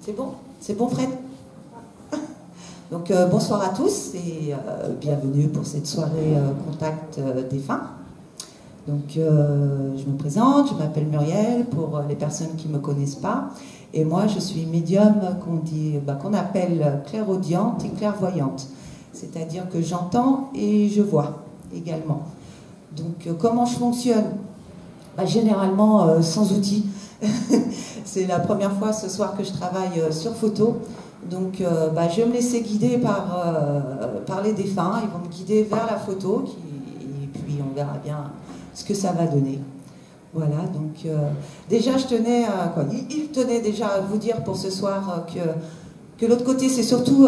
C'est bon Fred? Donc bonsoir à tous et bienvenue pour cette soirée contact défunt. Donc je me présente, je m'appelle Muriel pour les personnes qui ne me connaissent pas. Et moi je suis médium qu'on appelle clairaudiente et clairvoyante. C'est-à-dire que j'entends et je vois également. Donc comment je fonctionne? Généralement sans outils. C'est la première fois ce soir que je travaille sur photo. Donc je vais me laisser guider par les défunts. Ils vont me guider vers la photo et puis on verra bien ce que ça va donner. Voilà, donc déjà je tenais il tenait déjà à vous dire pour ce soir que l'autre côté c'est surtout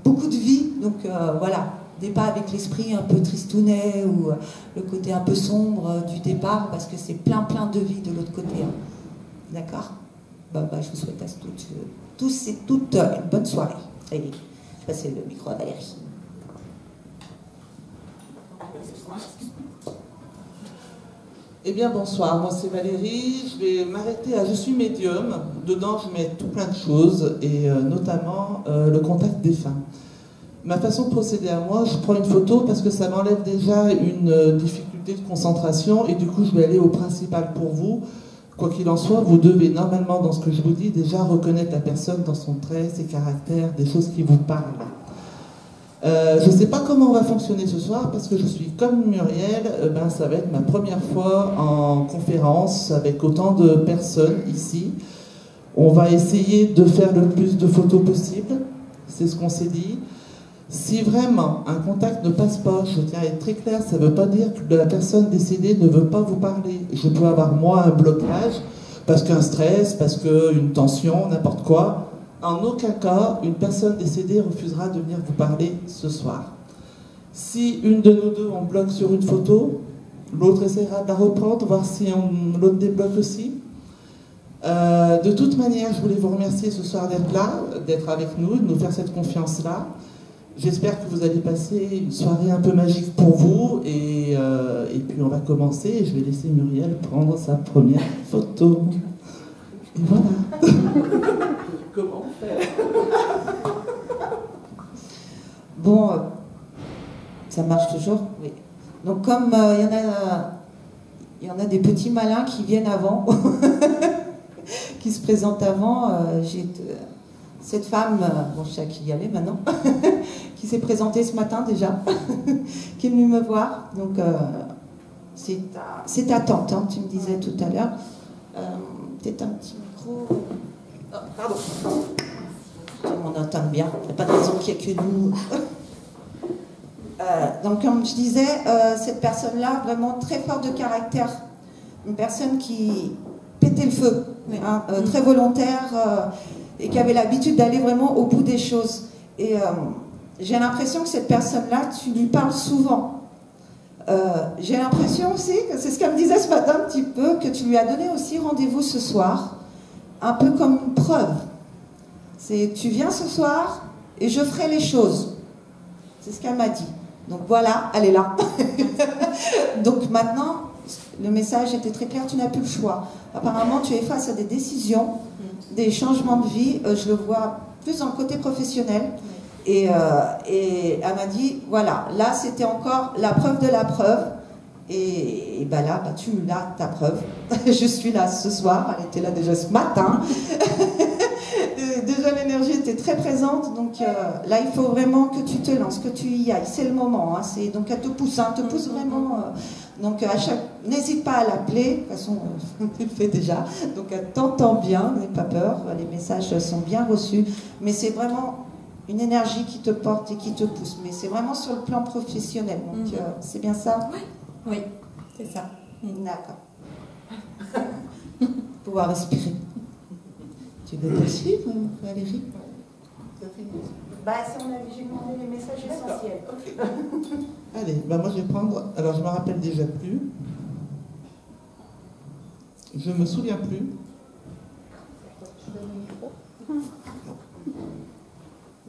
beaucoup de vie. Donc voilà, départ avec l'esprit un peu tristounet ou le côté un peu sombre du départ parce que c'est plein de vie de l'autre côté. Hein. D'accord? Je vous souhaite à tous et toutes une bonne soirée. Et je passe le micro à Valérie. Eh bien bonsoir, moi c'est Valérie, je vais m'arrêter à je suis médium, dedans je mets tout plein de choses et notamment le contact défunt. Ma façon de procéder à moi, je prends une photo parce que ça m'enlève déjà une difficulté de concentration et du coup je vais aller au principal pour vous. Quoi qu'il en soit, vous devez normalement dans ce que je vous dis déjà reconnaître la personne dans son trait, ses caractères, des choses qui vous parlent. Je ne sais pas comment on va fonctionner ce soir parce que je suis comme Muriel, ça va être ma première fois en conférence avec autant de personnes ici. On va essayer de faire le plus de photos possible, c'est ce qu'on s'est dit. Si vraiment un contact ne passe pas, je tiens à être très clair, ça ne veut pas dire que la personne décédée ne veut pas vous parler. Je peux avoir moi un blocage, parce qu'un stress, parce qu'une tension, n'importe quoi. En aucun cas, une personne décédée refusera de venir vous parler ce soir. Si une de nous deux on bloque sur une photo, l'autre essaiera de la reprendre, voir si l'autre débloque aussi. De toute manière, je voulais vous remercier ce soir d'être là, d'être avec nous, de nous faire cette confiance-là. J'espère que vous allez passer une soirée un peu magique pour vous et puis on va commencer et je vais laisser Muriel prendre sa première photo. Et voilà. Comment faire? Bon, ça marche toujours? Oui. Donc comme il y en a des petits malins qui viennent avant, qui se présentent avant, j'ai cette femme, je sais à qui y aller maintenant, qui s'est présentée ce matin déjà, qui est venue me voir. Donc, c'est ta tante, hein, tu me disais tout à l'heure. Peut-être un petit micro. Oh, pardon. On entend bien, il n'y a pas de raison qu'il n'y ait que nous. Donc, comme je disais, cette personne-là, vraiment très forte de caractère, une personne qui pétait le feu, hein, très volontaire. Et qui avait l'habitude d'aller vraiment au bout des choses. Et j'ai l'impression que cette personne-là, tu lui parles souvent. J'ai l'impression aussi, que c'est ce qu'elle me disait ce matin un petit peu, que tu lui as donné aussi rendez-vous ce soir, un peu comme une preuve. C'est tu viens ce soir et je ferai les choses. C'est ce qu'elle m'a dit. Donc voilà, elle est là. Donc maintenant, le message était très clair, tu n'as plus le choix. Apparemment, tu es face à des décisions, des changements de vie, je le vois plus dans le côté professionnel. Et elle m'a dit, voilà, là c'était encore la preuve de la preuve. Et là, tu as ta preuve. Je suis là ce soir, elle était là déjà ce matin. Déjà l'énergie était très présente, donc là il faut vraiment que tu te lances, que tu y ailles, c'est le moment. Hein, donc elle te pousse vraiment. Donc n'hésite pas à l'appeler, de toute façon tu le fais déjà, donc elle t'entend bien, n'aie pas peur, les messages sont bien reçus, mais c'est vraiment une énergie qui te porte et qui te pousse, mais c'est vraiment sur le plan professionnel, donc c'est bien ça? Oui, c'est ça. D'accord. Pouvoir respirer. Tu veux poursuivre, Valérie? J'ai demandé les messages essentiels. Okay. Allez, moi je vais prendre. Alors je me rappelle déjà plus. Je me souviens plus.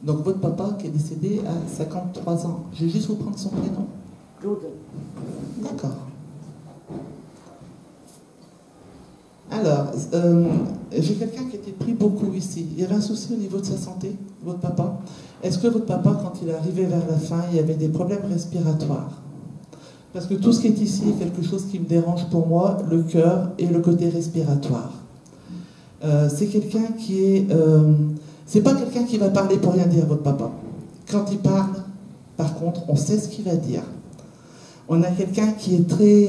Donc votre papa qui est décédé à 53 ans. Je vais juste vous prendre son prénom. Claude. D'accord. Alors, j'ai quelqu'un qui était pris beaucoup ici. Il y avait un souci au niveau de sa santé, votre papa. Est-ce que votre papa, quand il arrivait vers la fin, il y avait des problèmes respiratoires? Parce que tout ce qui est ici est quelque chose qui me dérange pour moi, le cœur et le côté respiratoire. C'est quelqu'un qui est... c'est pas quelqu'un qui va parler pour rien dire, votre papa. Quand il parle, par contre, on sait ce qu'il va dire. On a quelqu'un qui est très...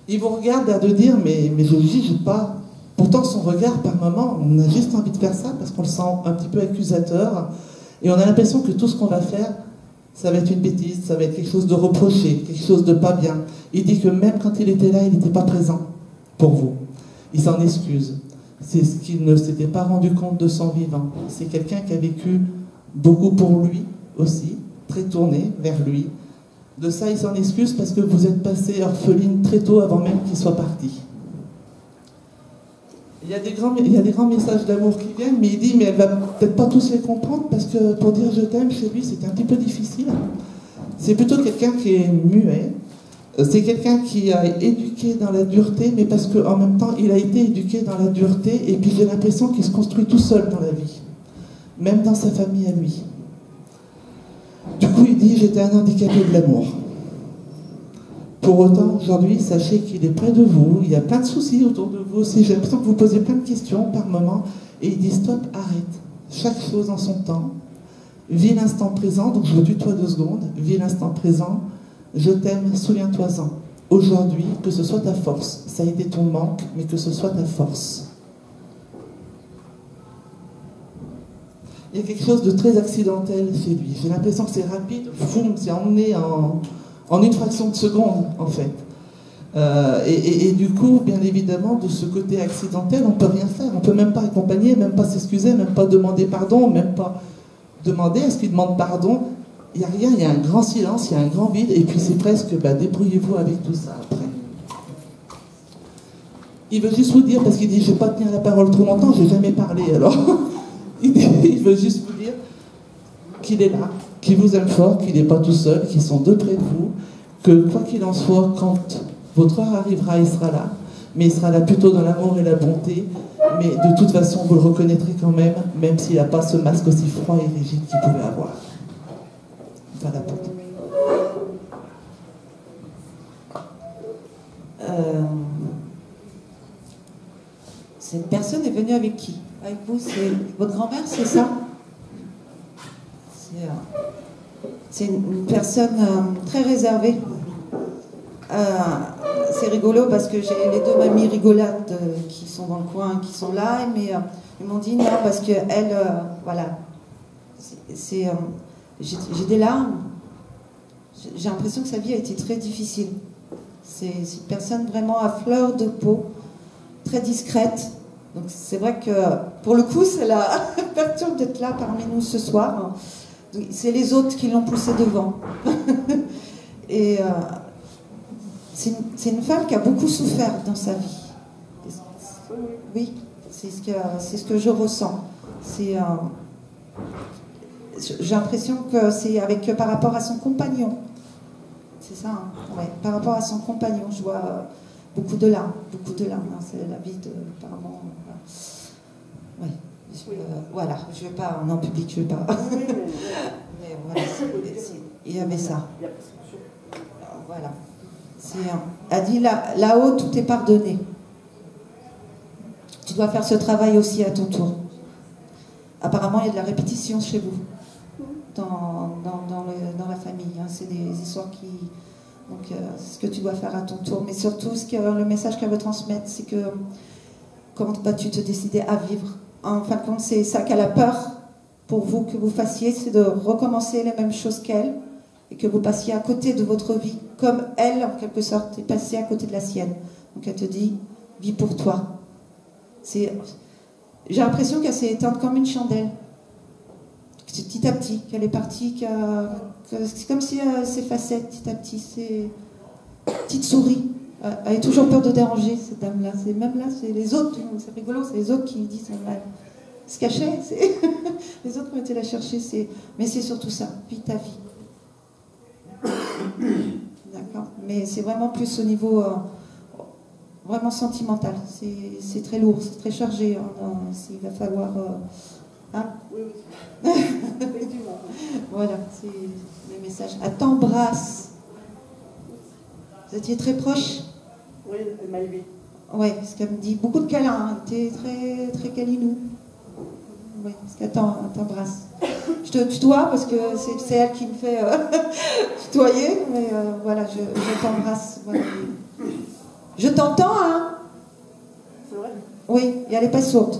il vous regarde à de dire, mais je ne juge pas. Pourtant, son regard, par moment, on a juste envie de faire ça parce qu'on le sent un petit peu accusateur. Et on a l'impression que tout ce qu'on va faire, ça va être une bêtise, ça va être quelque chose de reproché, quelque chose de pas bien. Il dit que même quand il était là, il n'était pas présent pour vous. Il s'en excuse. C'est ce qu'il ne s'était pas rendu compte de son vivant. C'est quelqu'un qui a vécu beaucoup pour lui aussi, très tourné vers lui. De ça, il s'en excuse parce que vous êtes passé orpheline très tôt avant même qu'il soit parti. Il y a des grands messages d'amour qui viennent, mais il dit, mais elle va peut-être pas tous les comprendre parce que pour dire je t'aime chez lui, c'est un petit peu difficile. C'est plutôt quelqu'un qui est muet. C'est quelqu'un qui a éduqué dans la dureté, mais parce qu'en même temps, il a été éduqué dans la dureté, et puis j'ai l'impression qu'il se construit tout seul dans la vie, même dans sa famille à lui. Du coup, il dit, j'étais un handicapé de l'amour. Pour autant, aujourd'hui, sachez qu'il est près de vous, il y a plein de soucis autour de vous aussi, j'ai l'impression que vous posez plein de questions par moment, et il dit, stop, arrête, chaque chose en son temps, vis l'instant présent, donc je vous tutoie 2 secondes, vis l'instant présent, je t'aime, souviens-toi-en. Aujourd'hui, que ce soit ta force, ça a été ton manque, mais que ce soit ta force. Il y a quelque chose de très accidentel chez lui. J'ai l'impression que c'est rapide, foum, c'est emmené en une fraction de seconde, en fait. Et du coup, bien évidemment, de ce côté accidentel, on ne peut rien faire. On ne peut même pas accompagner, même pas s'excuser, même pas demander pardon, même pas demander est-ce qu'il demande pardon. Il n'y a rien, il y a un grand silence, il y a un grand vide, et puis c'est presque, débrouillez-vous avec tout ça après. Il veut juste vous dire, parce qu'il dit, je ne vais pas tenir la parole trop longtemps, je n'ai jamais parlé, alors... il veut juste vous dire qu'il est là, qu'il vous aime fort, qu'il n'est pas tout seul, qu'ils sont 2 près de vous, que quoi qu'il en soit, quand votre heure arrivera, il sera là, mais il sera là plutôt dans l'amour et la bonté, mais de toute façon, vous le reconnaîtrez quand même s'il n'a pas ce masque aussi froid et rigide qu'il pouvait avoir. Voilà pour tout. Cette personne est venue avec qui? Avec vous, c'est votre grand-mère, c'est ça? C'est une personne très réservée. C'est rigolo parce que j'ai les 2 mamies rigolades qui sont dans le coin, qui sont là, mais ils m'ont dit non parce que elle, voilà, j'ai des larmes. J'ai l'impression que sa vie a été très difficile. C'est une personne vraiment à fleur de peau, très discrète. Donc c'est vrai que pour le coup, ça la perturbe d'être là parmi nous ce soir. C'est les autres qui l'ont poussée devant. Et c'est une femme qui a beaucoup souffert dans sa vie. Oui, c'est ce que je ressens. J'ai l'impression que c'est par rapport à son compagnon. C'est ça, hein, ouais. Par rapport à son compagnon, je vois beaucoup de larmes. Hein, c'est la vie de, apparemment. Ouais. Voilà, je ne vais pas en public, je ne vais pas. Mais voilà, il y avait ça. Voilà. Elle dit là-haut, tout est pardonné. Tu dois faire ce travail aussi à ton tour. Apparemment, il y a de la répétition chez vous, dans la famille. Hein. C'est des histoires qui... Donc, c'est ce que tu dois faire à ton tour. Mais surtout, le message qu'elle veut transmettre, c'est que comment vas-tu te décider à vivre? En fin de compte, c'est ça qu'elle a peur pour vous que vous fassiez, c'est de recommencer les mêmes choses qu'elle et que vous passiez à côté de votre vie, comme elle, en quelque sorte, est passée à côté de la sienne. Donc, elle te dit, vis pour toi. J'ai l'impression qu'elle s'est éteinte comme une chandelle. C'est petit à petit qu'elle est partie, c'est comme si elle s'effaçait petit à petit. C'est petite souris. Elle a toujours peur de déranger, cette dame-là. Même là, c'est les autres, c'est rigolo, c'est les autres qui disent elle se cachait. Les autres ont été la chercher. Mais c'est surtout ça, vis ta vie. D'accord. Mais c'est vraiment plus au niveau vraiment sentimental. C'est très lourd, c'est très chargé. Hein, il va falloir... hein. Oui, oui. Effectivement. Voilà, c'est le message. Elle t'embrasse. Vous étiez très proche? Oui, elle m'a aimé. Oui, parce qu'elle me dit beaucoup de câlins. Hein. Elle était très, très câlinou. Oui, parce qu'elle t'embrasse. Je te tutoie parce que c'est elle qui me fait tutoyer, mais voilà, je t'embrasse. Voilà. Je t'entends, hein? C'est vrai? Oui, et elle n'est pas sourde.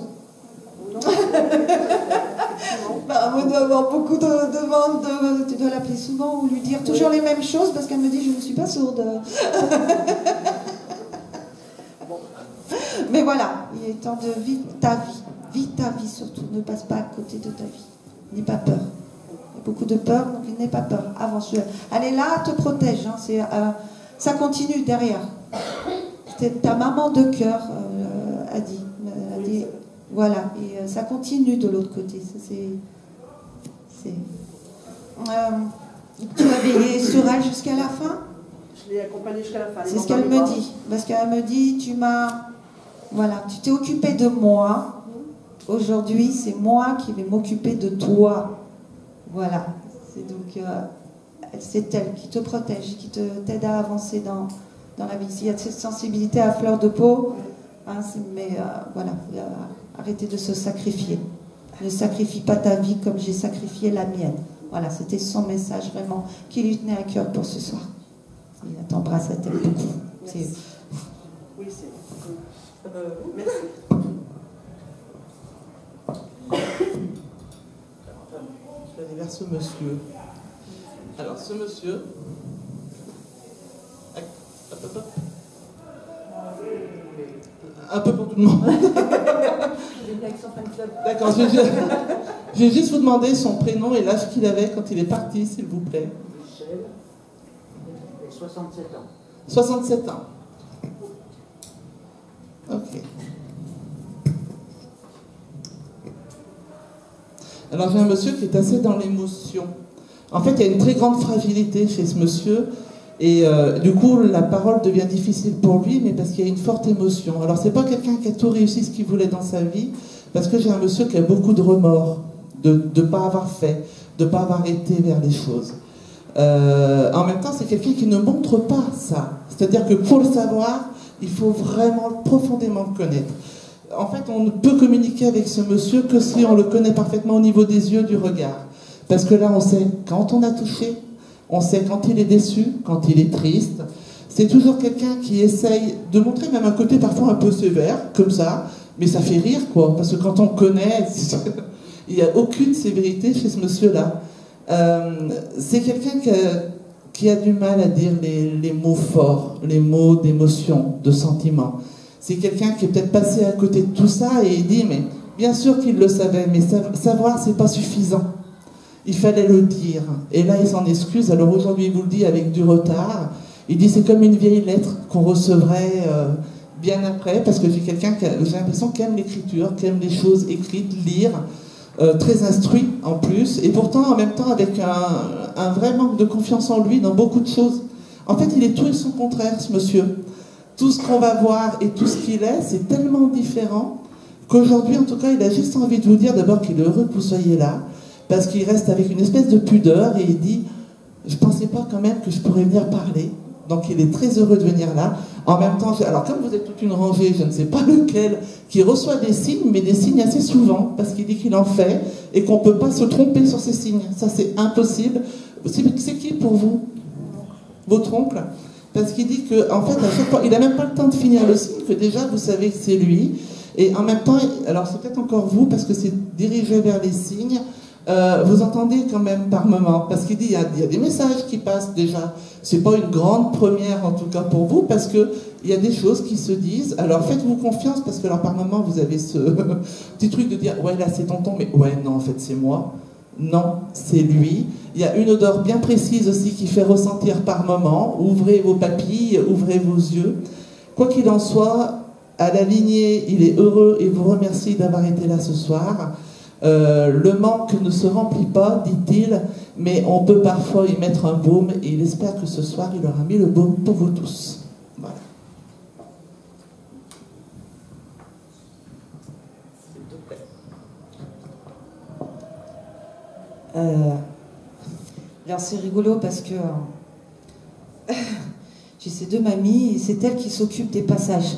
Non. Bah, on doit avoir beaucoup de demandes. Tu dois l'appeler souvent ou lui dire toujours les mêmes choses parce qu'elle me dit je ne suis pas sourde. Mais voilà, il est temps de vivre ta vie. Vis ta vie surtout, ne passe pas à côté de ta vie. N'aie pas peur. Il y a beaucoup de peur, donc n'aie pas peur. Avance. Elle est là, te protège. Hein. Ça continue derrière. Ta maman de cœur a dit. Voilà, et ça continue de l'autre côté. Tu vas veiller sur elle jusqu'à la fin? Je l'ai accompagnée jusqu'à la fin. C'est ce qu'elle me dit. Parce qu'elle me dit, tu t'es occupé de moi. Aujourd'hui, c'est moi qui vais m'occuper de toi. Voilà. C'est elle qui te protège, qui t'aide à avancer dans la vie. S'il y a cette sensibilité à fleur de peau, hein, mais voilà, arrêtez de se sacrifier. Ne sacrifie pas ta vie comme j'ai sacrifié la mienne. Voilà, c'était son message vraiment qui lui tenait à cœur pour ce soir. Elle t'embrasse, elle t'aime beaucoup. Oui, c'est... merci. Je vais aller vers ce monsieur. Alors, ce monsieur... Un peu pour tout le monde. D'accord, je vais juste vous demander son prénom et l'âge qu'il avait quand il est parti, s'il vous plaît. Michel, 67 ans. 67 ans. Ok. Alors j'ai un monsieur qui est assez dans l'émotion. En fait, il y a une très grande fragilité chez ce monsieur. Et du coup, la parole devient difficile pour lui, mais parce qu'il y a une forte émotion. Alors, c'est pas quelqu'un qui a tout réussi ce qu'il voulait dans sa vie, parce que j'ai un monsieur qui a beaucoup de remords, de ne pas avoir fait, de ne pas avoir été vers les choses. En même temps, c'est quelqu'un qui ne montre pas ça. C'est-à-dire que pour le savoir, il faut vraiment profondément le connaître. En fait, on ne peut communiquer avec ce monsieur que si on le connaît parfaitement au niveau des yeux, du regard. Parce que là, on sait quand on a touché, on sait quand il est déçu, quand il est triste. C'est toujours quelqu'un qui essaye de montrer même un côté parfois un peu sévère, comme ça, mais ça fait rire, quoi. Parce que quand on connaît, il n'y a aucune sévérité chez ce monsieur-là. C'est quelqu'un qui a du mal à dire les mots forts, les mots d'émotion, de sentiment. C'est quelqu'un qui est peut-être passé à côté de tout ça et il dit, mais bien sûr qu'il le savait, mais savoir, c'est pas suffisant. Il fallait le dire. Et là, il s'en excuse. Alors aujourd'hui, il vous le dit avec du retard. Il dit, c'est comme une vieille lettre qu'on recevrait bien après, parce que j'ai quelqu'un qui j'ai l'impression qu'il aime l'écriture, qui aime les choses écrites, lire, très instruit en plus, et pourtant, en même temps, avec un vrai manque de confiance en lui dans beaucoup de choses. En fait, il est tout et son contraire, ce monsieur. Tout ce qu'on va voir et tout ce qu'il est, c'est tellement différent qu'aujourd'hui, en tout cas, il a juste envie de vous dire d'abord qu'il est heureux que vous soyez là, parce qu'il reste avec une espèce de pudeur et il dit « Je ne pensais pas quand même que je pourrais venir parler ». Donc il est très heureux de venir là. En même temps, alors comme vous êtes toute une rangée, je ne sais pas lequel, qui reçoit des signes, mais des signes assez souvent, parce qu'il dit qu'il en fait et qu'on ne peut pas se tromper sur ces signes. Ça, c'est impossible. C'est qui pour vous? Votre oncle? Parce qu'il dit qu'en fait, à chaque fois, il n'a même pas le temps de finir le signe, que déjà, vous savez que c'est lui. Et en même temps, alors c'est peut-être encore vous, parce que c'est dirigé vers les signes, vous entendez quand même par moment, parce qu'il dit il y a des messages qui passent déjà. C'est pas une grande première en tout cas pour vous, parce que il y a des choses qui se disent. Alors faites-vous confiance, parce que alors par moment vous avez ce petit truc de dire ouais là c'est tonton, mais ouais non en fait c'est moi. Non, c'est lui. Il y a une odeur bien précise aussi qui fait ressentir par moment. Ouvrez vos papilles, ouvrez vos yeux. Quoi qu'il en soit, à la lignée, il est heureux et vous remercie d'avoir été là ce soir. Le manque ne se remplit pas, dit-il, mais on peut parfois y mettre un baume et il espère que ce soir il aura mis le baume pour vous tous. Voilà. Alors c'est rigolo parce que j'ai ces deux mamies et c'est elles qui s'occupent des passages.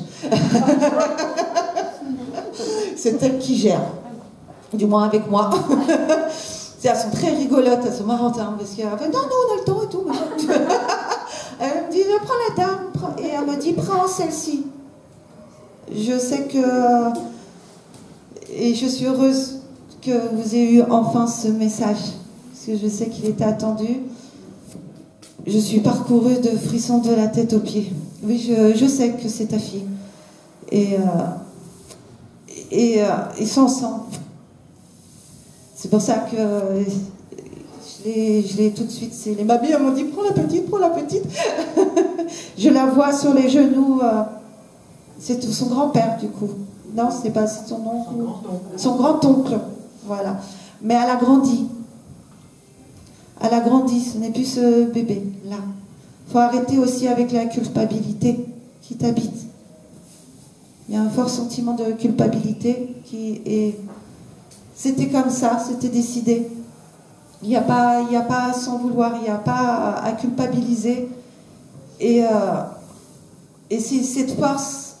C'est elles qui gèrent, du moins avec moi. Elles sont très rigolotes, elles sont marrantes, hein, parce qu'elles disent non, on a le temps et tout. Elle me dit, prends la dame, et elle me dit, prends celle-ci. Je sais que, et je suis heureuse que vous ayez eu enfin ce message, parce que je sais qu'il était attendu. Je suis parcourue de frissons de la tête aux pieds. Oui, je sais que c'est ta fille. Et ils sont ensemble. C'est pour ça que je l'ai tout de suite. Les mamies m'ont dit, prends la petite, prends la petite. Je la vois sur les genoux. C'est son grand-père, du coup. Non, c'est pas son oncle. Son grand-oncle. Voilà. Mais elle a grandi. Elle a grandi. Ce n'est plus ce bébé-là. Il faut arrêter aussi avec la culpabilité qui t'habite. Il y a un fort sentiment de culpabilité qui est... C'était comme ça, c'était décidé. Il n'y a pas à s'en vouloir, il n'y a pas à culpabiliser. Et cette force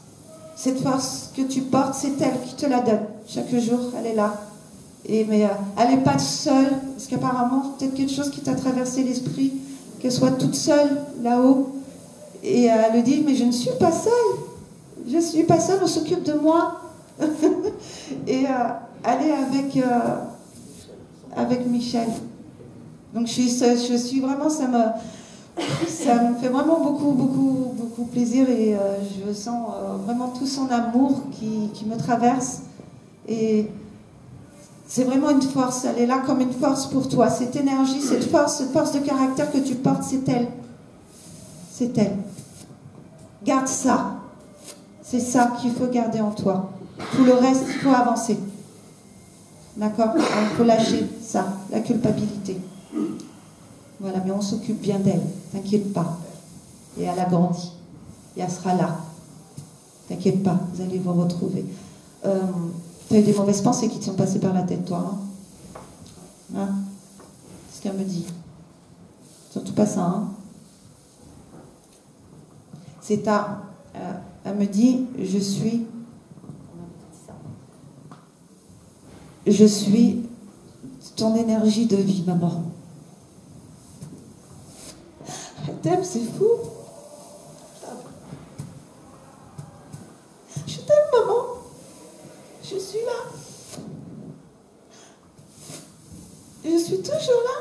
que tu portes, c'est elle qui te la donne. Chaque jour, elle est là. Mais elle n'est pas seule, parce qu'apparemment, peut-être quelque chose qui t'a traversé l'esprit, qu'elle soit toute seule là-haut. Et elle dit, mais je ne suis pas seule. Je ne suis pas seule, on s'occupe de moi. Et elle est avec Michel. Donc je suis vraiment, ça me fait vraiment beaucoup plaisir et je sens vraiment tout son amour qui me traverse. Et c'est vraiment une force, elle est là comme une force pour toi. Cette énergie, cette force de caractère que tu portes, c'est elle. C'est elle. Garde ça. C'est ça qu'il faut garder en toi. Tout le reste, il faut avancer. D'accord? Il faut lâcher ça, la culpabilité. Voilà, mais on s'occupe bien d'elle. T'inquiète pas. Et elle a grandi. Et elle sera là. T'inquiète pas, vous allez vous retrouver. T'as eu des mauvaises pensées qui te sont passées par la tête, toi, hein? C'est ce qu'elle me dit. Surtout pas ça, hein? C'est ta... elle me dit, je suis ton énergie de vie, maman. Elle t'aime, c'est fou. Je t'aime, maman. Je suis là. Je suis toujours là.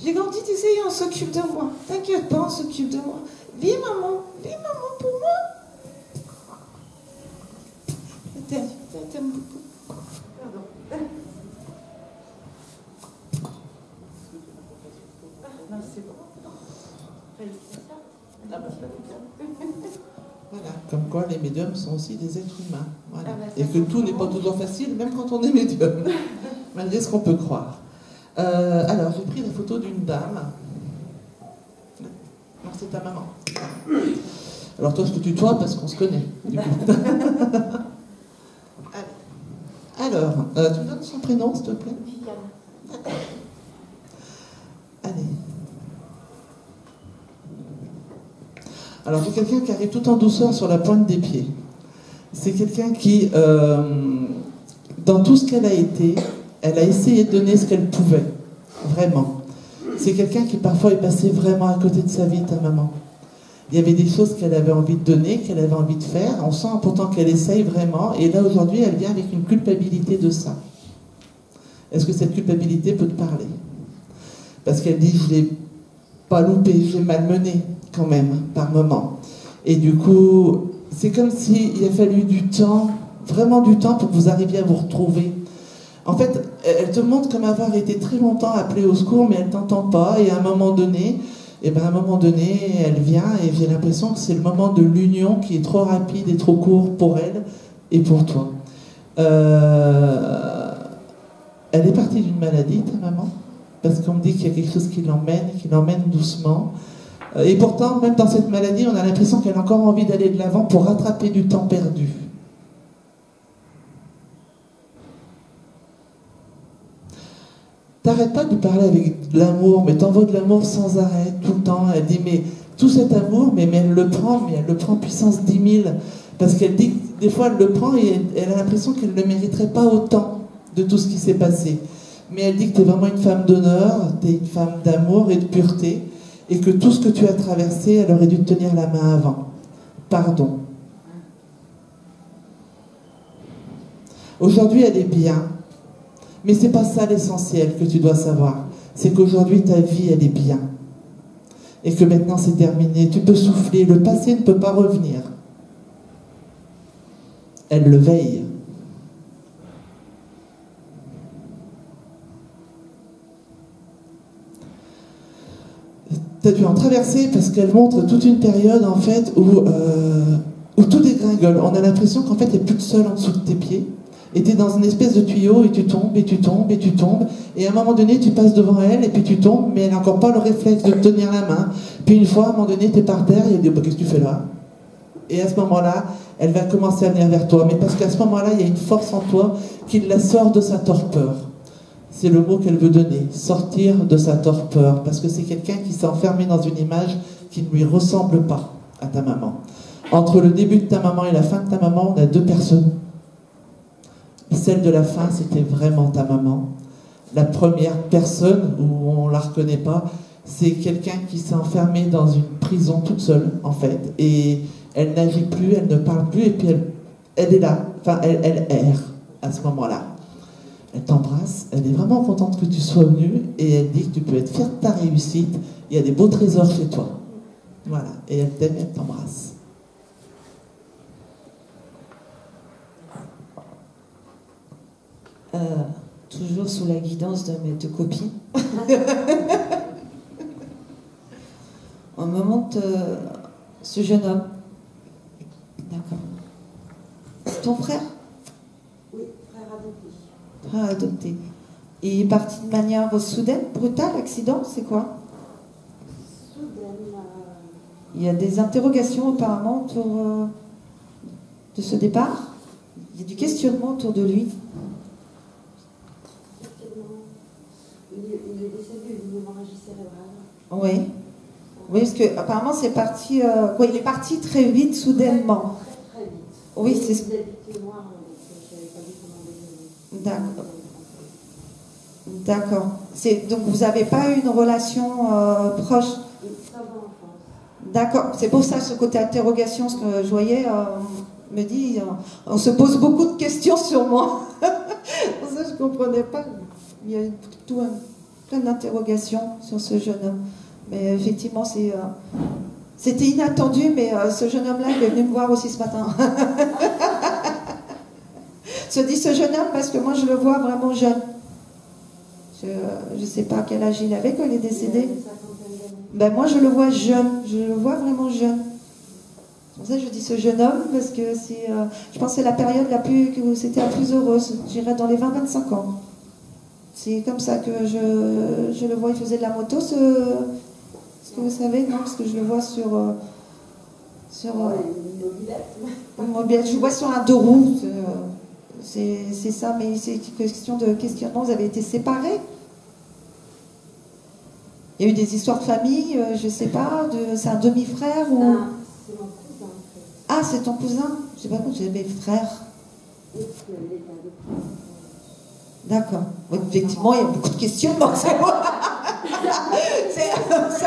J'ai grandi, tu sais, on s'occupe de moi. T'inquiète pas, on s'occupe de moi. Vis, maman. Vis, maman, pour moi. Elle t'aime beaucoup. Pardon. Non, c'est bon. Voilà, comme quoi les médiums sont aussi des êtres humains. Voilà. Et que tout n'est pas toujours facile, même quand on est médium, malgré ce qu'on peut croire. Alors, j'ai pris la photo d'une dame. Non, c'est ta maman. Alors toi, je te tutoie parce qu'on se connaît, du coup. Alors, tu me donnes son prénom, s'il te plaît? Viviane. Allez. Alors, j'ai quelqu'un qui arrive tout en douceur sur la pointe des pieds. C'est quelqu'un qui, dans tout ce qu'elle a été, elle a essayé de donner ce qu'elle pouvait. Vraiment. C'est quelqu'un qui, parfois, est passé vraiment à côté de sa vie, ta maman. Il y avait des choses qu'elle avait envie de donner, qu'elle avait envie de faire. On sent pourtant qu'elle essaye vraiment. Et là, aujourd'hui, elle vient avec une culpabilité de ça. Est-ce que cette culpabilité peut te parler? Parce qu'elle dit, je ne l'ai pas loupé, je l'ai malmené quand même, par moment. Et du coup, c'est comme s'il a fallu du temps, vraiment du temps, pour que vous arriviez à vous retrouver. En fait, elle te montre comme avoir été très longtemps appelée au secours, mais elle ne t'entend pas. Et à un moment donné, elle vient et j'ai l'impression que c'est le moment de l'union qui est trop rapide et trop court pour elle et pour toi. Elle est partie d'une maladie, ta maman, parce qu'on me dit qu'il y a quelque chose qui l'emmène doucement. Et pourtant, même dans cette maladie, on a l'impression qu'elle a encore envie d'aller de l'avant pour rattraper du temps perdu. t'arrêtes pas de lui parler avec de l'amour, mais t'envoies de l'amour sans arrêt, tout le temps. Elle dit, mais tout cet amour, mais elle le prend, puissance 10 000. Parce qu'elle dit que des fois, elle le prend et elle a l'impression qu'elle ne mériterait pas autant de tout ce qui s'est passé. Mais elle dit que tu es vraiment une femme d'honneur, tu es une femme d'amour et de pureté, et que tout ce que tu as traversé, elle aurait dû te tenir la main avant. Pardon. Aujourd'hui, elle est bien, mais c'est pas ça l'essentiel que tu dois savoir. C'est qu'aujourd'hui, ta vie, elle est bien. Et que maintenant, c'est terminé. Tu peux souffler. Le passé ne peut pas revenir. Elle le veille. Tu as dû en traverser parce qu'elle montre toute une période en fait où tout dégringole. On a l'impression qu'en fait, tu n'es plus seul en dessous de tes pieds. Et tu es dans une espèce de tuyau et tu tombes et tu tombes et tu tombes. Et à un moment donné, tu passes devant elle et puis tu tombes, mais elle n'a encore pas le réflexe de te tenir la main. Puis une fois, à un moment donné, tu es par terre et elle dit bah, qu'est-ce que tu fais là? Et à ce moment-là, elle va commencer à venir vers toi. Mais parce qu'à ce moment-là, il y a une force en toi qui la sort de sa torpeur. C'est le mot qu'elle veut donner, sortir de sa torpeur. Parce que c'est quelqu'un qui s'est enfermé dans une image qui ne lui ressemble pas à ta maman. Entre le début de ta maman et la fin de ta maman, on a deux personnes. Celle de la fin, c'était vraiment ta maman. La première personne, où on ne la reconnaît pas, c'est quelqu'un qui s'est enfermé dans une prison toute seule, en fait. Et elle n'agit plus, elle ne parle plus, et puis elle est là. Enfin, elle erre à ce moment-là. Elle t'embrasse, elle est vraiment contente que tu sois venue, et elle dit que tu peux être fière de ta réussite. Il y a des beaux trésors chez toi. Voilà. Et elle t'aime et elle t'embrasse. Toujours sous la guidance de mes deux copines. On me montre ce jeune homme. D'accord. C'est ton frère? Oui, frère adopté. Frère adopté. Et il est parti de manière soudaine, brutale, accident, c'est quoi? Soudaine. Il y a des interrogations apparemment autour de ce départ. Il y a du questionnement autour de lui. Il est décédé d'une hémorragie cérébrale. Oui. Oui, parce que apparemment c'est parti. Il est parti très vite, soudainement. Très vite. Oui, c'est. Il était témoin, je n'avais pas vu comment déjeuner. D'accord. Donc vous n'avez pas eu une relation proche. Ça va l'enfance. D'accord. C'est pour ça ce côté interrogation, ce que je voyais me dit. On se pose beaucoup de questions sur moi. Pour ça je ne comprenais pas. Il y a plein d'interrogations sur ce jeune homme. Mais effectivement, c'était inattendu, mais ce jeune homme-là, il est venu me voir aussi ce matin. Je dis ce jeune homme parce que moi, je le vois vraiment jeune. Je ne sais pas quel âge il avait quand il est décédé. Ben, moi, je le vois jeune. Je le vois vraiment jeune. C'est pour ça que je dis ce jeune homme, parce que je pense que c'est la période où c'était la plus heureuse. J'irais dans les 20-25 ans. C'est comme ça que je le vois. Il faisait de la moto, est-ce que vous savez? Non, parce que je le vois sur une mobilette. Je le vois sur un 2 roues. C'est ça, mais c'est une question de questionnement. Vous avez été séparés? Il y a eu des histoires de famille, je ne sais pas, c'est un demi-frère ou... Ah, c'est mon cousin, en fait. Ah, c'est ton cousin? Je ne sais pas quoi, j'avais frère. Oui, parce qu'il est adopté. D'accord. Oui, effectivement, il y a beaucoup de questionnements. C'est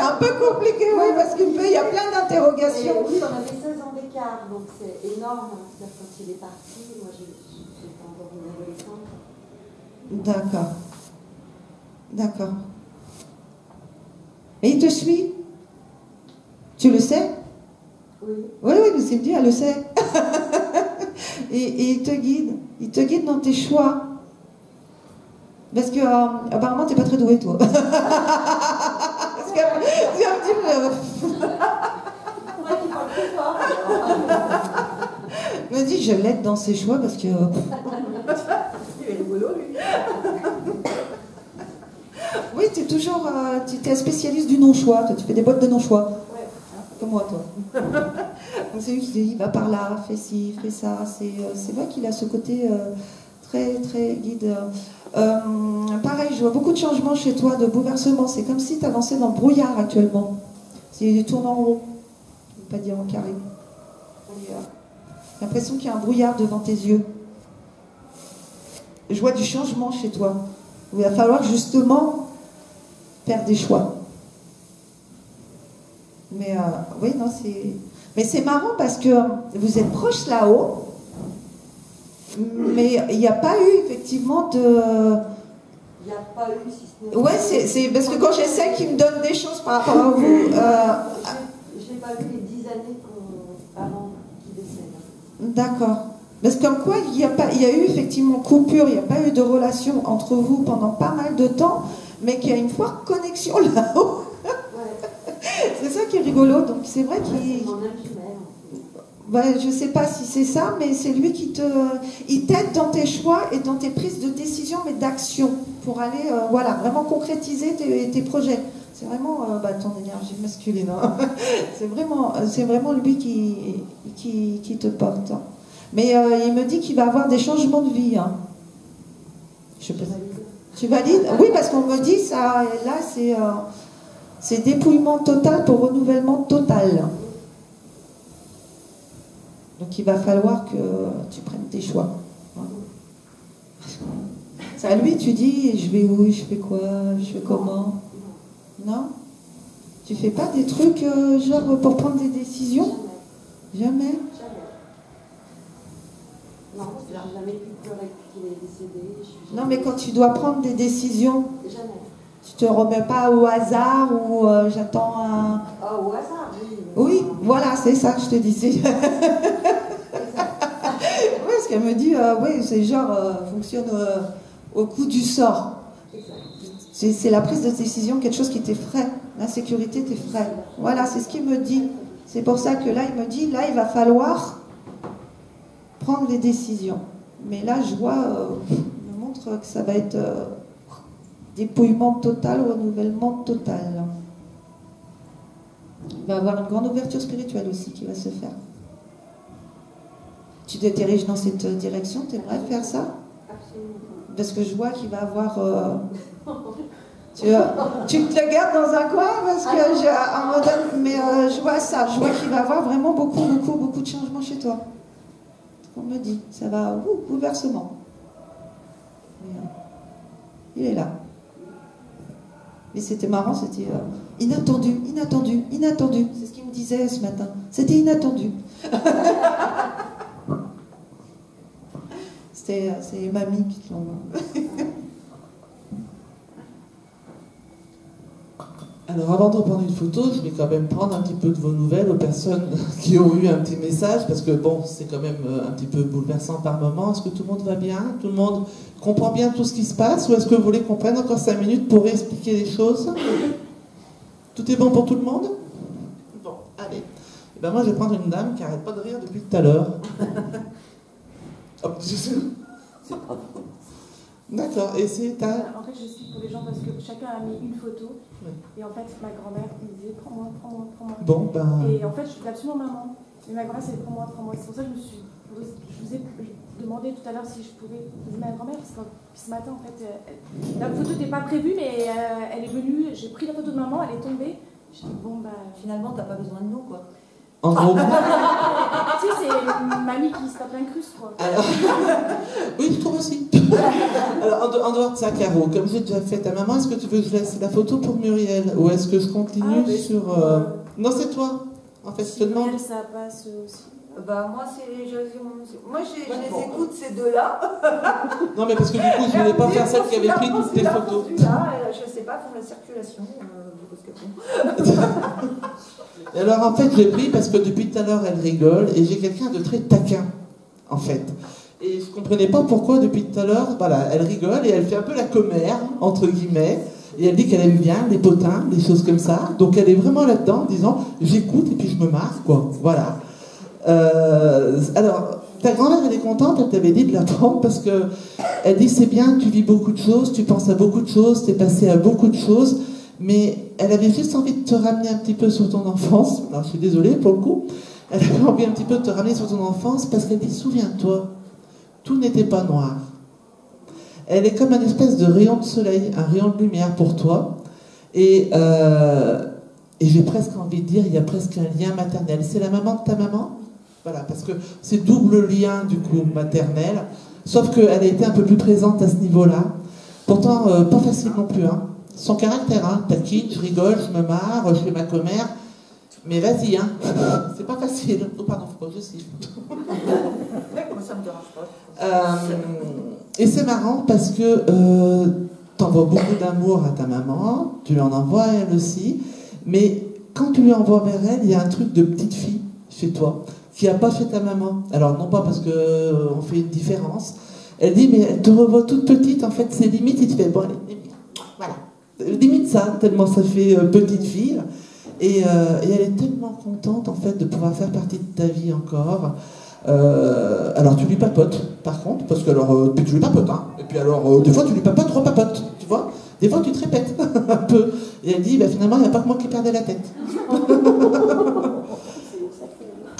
un peu compliqué, oui, parce qu'il y a plein d'interrogations. Oui, on avait 16 ans d'écart, donc c'est énorme. C'est-à-dire quand il est parti, moi j'étais encore une adolescente. D'accord. D'accord. Et il te suit? Tu le sais? Oui. Oui, oui, c'est dit, elle le sait. et il te guide. Il te guide dans tes choix. Parce que, apparemment, t'es pas très doué, toi. Parce que, tu vas me dire... Moi qui parle plus fort. Il me dit, je l'aide dans ses choix parce que... Il est rigolo, lui. Oui, tu es toujours... tu es spécialiste du non-choix. Toi, tu fais des bottes de non-choix. Ouais. Comme moi, toi. Donc, c'est lui qui dit, il va par là, fais ci, fais ça. C'est vrai qu'il a ce côté très, très guide. Pareil, je vois beaucoup de changements chez toi, de bouleversements. C'est comme si tu avançais dans le brouillard actuellement. C'est tourne en rond, je ne veux pas dire en carré. J'ai l'impression qu'il y a un brouillard devant tes yeux. Je vois du changement chez toi. Il va falloir justement faire des choix. Mais oui, non, c'est... Mais c'est marrant parce que vous êtes proches là-haut, mais il n'y a pas eu effectivement de... Il n'y a pas eu, si ce n'est... Ouais, c'est parce que quand j'essaie qu'ils me donnent des choses par rapport à vous... Je n'ai pas vu les 10 années avant qu'il décède. D'accord. Parce que comme quoi, il y a eu effectivement coupure, il n'y a pas eu de relation entre vous pendant pas mal de temps, mais qu'il y a une forte connexion là-haut. Ouais. C'est ça qui est rigolo. Donc c'est vrai qu'il... C'est mon âme jumelle. Ben, je ne sais pas si c'est ça, mais c'est lui qui il t'aide dans tes choix et dans tes prises de décision, mais d'action, pour aller voilà, vraiment concrétiser tes projets. C'est vraiment ton énergie masculine. Hein. C'est vraiment lui qui te porte. Mais il me dit qu'il va avoir des changements de vie. Hein. Je peux... Tu valides? Oui, parce qu'on me dit ça. Là, c'est dépouillement total pour renouvellement total. Donc il va falloir que tu prennes tes choix. C'est à lui, tu dis, je vais où, je fais quoi, je fais comment? Non? Tu fais pas des trucs genre pour prendre des décisions? Jamais? Jamais. Non, j'ai jamais pu pleurer depuis qu'il est décédé. Non, mais quand tu dois prendre des décisions, jamais. Tu te remets pas au hasard ou j'attends un... Ah, au hasard, oui. Oui, voilà, c'est ça que je te disais. Oui, parce qu'elle me dit, oui, c'est genre, fonctionne au coup du sort. C'est la prise de décision, quelque chose qui t'effraie. L'insécurité t'effraie. Voilà, c'est ce qu'il me dit. C'est pour ça que là, il me dit, là, il va falloir prendre des décisions. Mais là, je vois, il me montre que ça va être dépouillement total, renouvellement total. Il va y avoir une grande ouverture spirituelle aussi qui va se faire. Tu te diriges dans cette direction, tu aimerais faire ça? Absolument. Parce que je vois qu'il va avoir... tu te le gardes dans un coin parce que mais je vois ça, je vois qu'il va avoir vraiment beaucoup de changements chez toi. On me dit, ça va, bouleversement. Il est là. Mais c'était marrant, c'était inattendu. C'est ce qu'il me disait ce matin. C'était inattendu. C'est mamie qui te l'envoie. Alors avant de reprendre une photo, je vais quand même prendre un petit peu de vos nouvelles aux personnes qui ont eu un petit message, parce que bon, c'est quand même un petit peu bouleversant par moment. Est-ce que tout le monde va bien? Tout le monde comprend bien tout ce qui se passe? Ou est-ce que vous voulez qu'on prenne encore 5 minutes pour réexpliquer les choses? Tout est bon pour tout le monde? Bon, allez. Et ben moi je vais prendre une dame qui n'arrête pas de rire depuis tout à l'heure. Hop, c'est pas faux. D'accord, et c'est ta... En fait, je suis pour les gens parce que chacun a mis une photo. Oui. Et en fait, ma grand-mère me disait prends-moi. Bon, ben... Et en fait, je suis absolument maman. Et ma grand-mère, c'est prends-moi. C'est pour ça que je vous ai demandé tout à l'heure si je pouvais vous ma grand-mère. Parce que ce matin, en fait, la photo n'était pas prévue, mais elle est venue. J'ai pris la photo de maman, elle est tombée. J'ai dit bon, bah. Finalement, t'as pas besoin de nous, quoi. En gros. Tu sais, c'est mamie qui se tape l'incruste, quoi. Alors... Oui, je trouve aussi. Alors, en dehors de ça, Caro, comme j'ai déjà fait ta maman, est-ce que tu veux que je laisse la photo pour Muriel? Ou est-ce que je continue sur... Non, c'est toi. En fait, je te demande... Muriel, ça passe aussi. Bah, moi, je les écoute, ces deux-là. Non, mais parce que du coup, je ne voulais pas faire celle qui avait pris toutes tes photos. Je sais pas, pour la circulation, Et alors, en fait, j'ai pris parce que depuis tout à l'heure, elle rigole, et j'ai quelqu'un de très taquin, en fait. Et je ne comprenais pas pourquoi, depuis tout à l'heure, voilà, elle rigole, et elle fait un peu la commère, entre guillemets, et elle dit qu'elle aime bien les potins, des choses comme ça. Donc, elle est vraiment là-dedans, en disant, j'écoute, et puis je me marre, quoi. Voilà. Alors, ta grand-mère, elle est contente, elle t'avait dit de la prendre, parce que elle dit, c'est bien, tu vis beaucoup de choses, tu penses à beaucoup de choses, t'es passé à beaucoup de choses, mais elle avait juste envie de te ramener un petit peu sur ton enfance. Alors, je suis désolée pour le coup. Elle avait envie un petit peu de te ramener sur ton enfance parce qu'elle dit, souviens-toi, tout n'était pas noir. Elle est comme un espèce de rayon de soleil, un rayon de lumière pour toi. Et j'ai presque envie de dire, il y a presque un lien maternel. C'est la maman de ta maman? Voilà, parce que c'est double lien, du coup, maternel. Sauf qu'elle a été un peu plus présente à ce niveau-là. Pourtant, pas facile non plus. Hein. Son caractère, hein, taquine, je rigole, je me marre, je fais ma commère. Mais vas-y, hein. C'est pas facile. Oh, pardon, faut pas que je siffle. Moi, ça me dérange pas. Et c'est marrant parce que t'envoies beaucoup d'amour à ta maman, tu lui en envoies à elle aussi, mais quand tu lui envoies vers elle, il y a un truc de petite fille chez toi qui n'a pas fait ta maman. Alors non pas parce qu'on fait une différence. Elle dit mais elle te revoit toute petite, en fait c'est limite, il te fait bon allez, voilà. Limite ça, tellement ça fait petite fille. Et elle est tellement contente en fait de pouvoir faire partie de ta vie encore. Alors tu lui papotes par contre, parce que alors puis tu lui papotes, hein. Et puis alors des fois tu lui papotes, repapotes, tu vois. Des fois tu te répètes un peu. Et elle dit bah, finalement il n'y a pas que moi qui perdais la tête.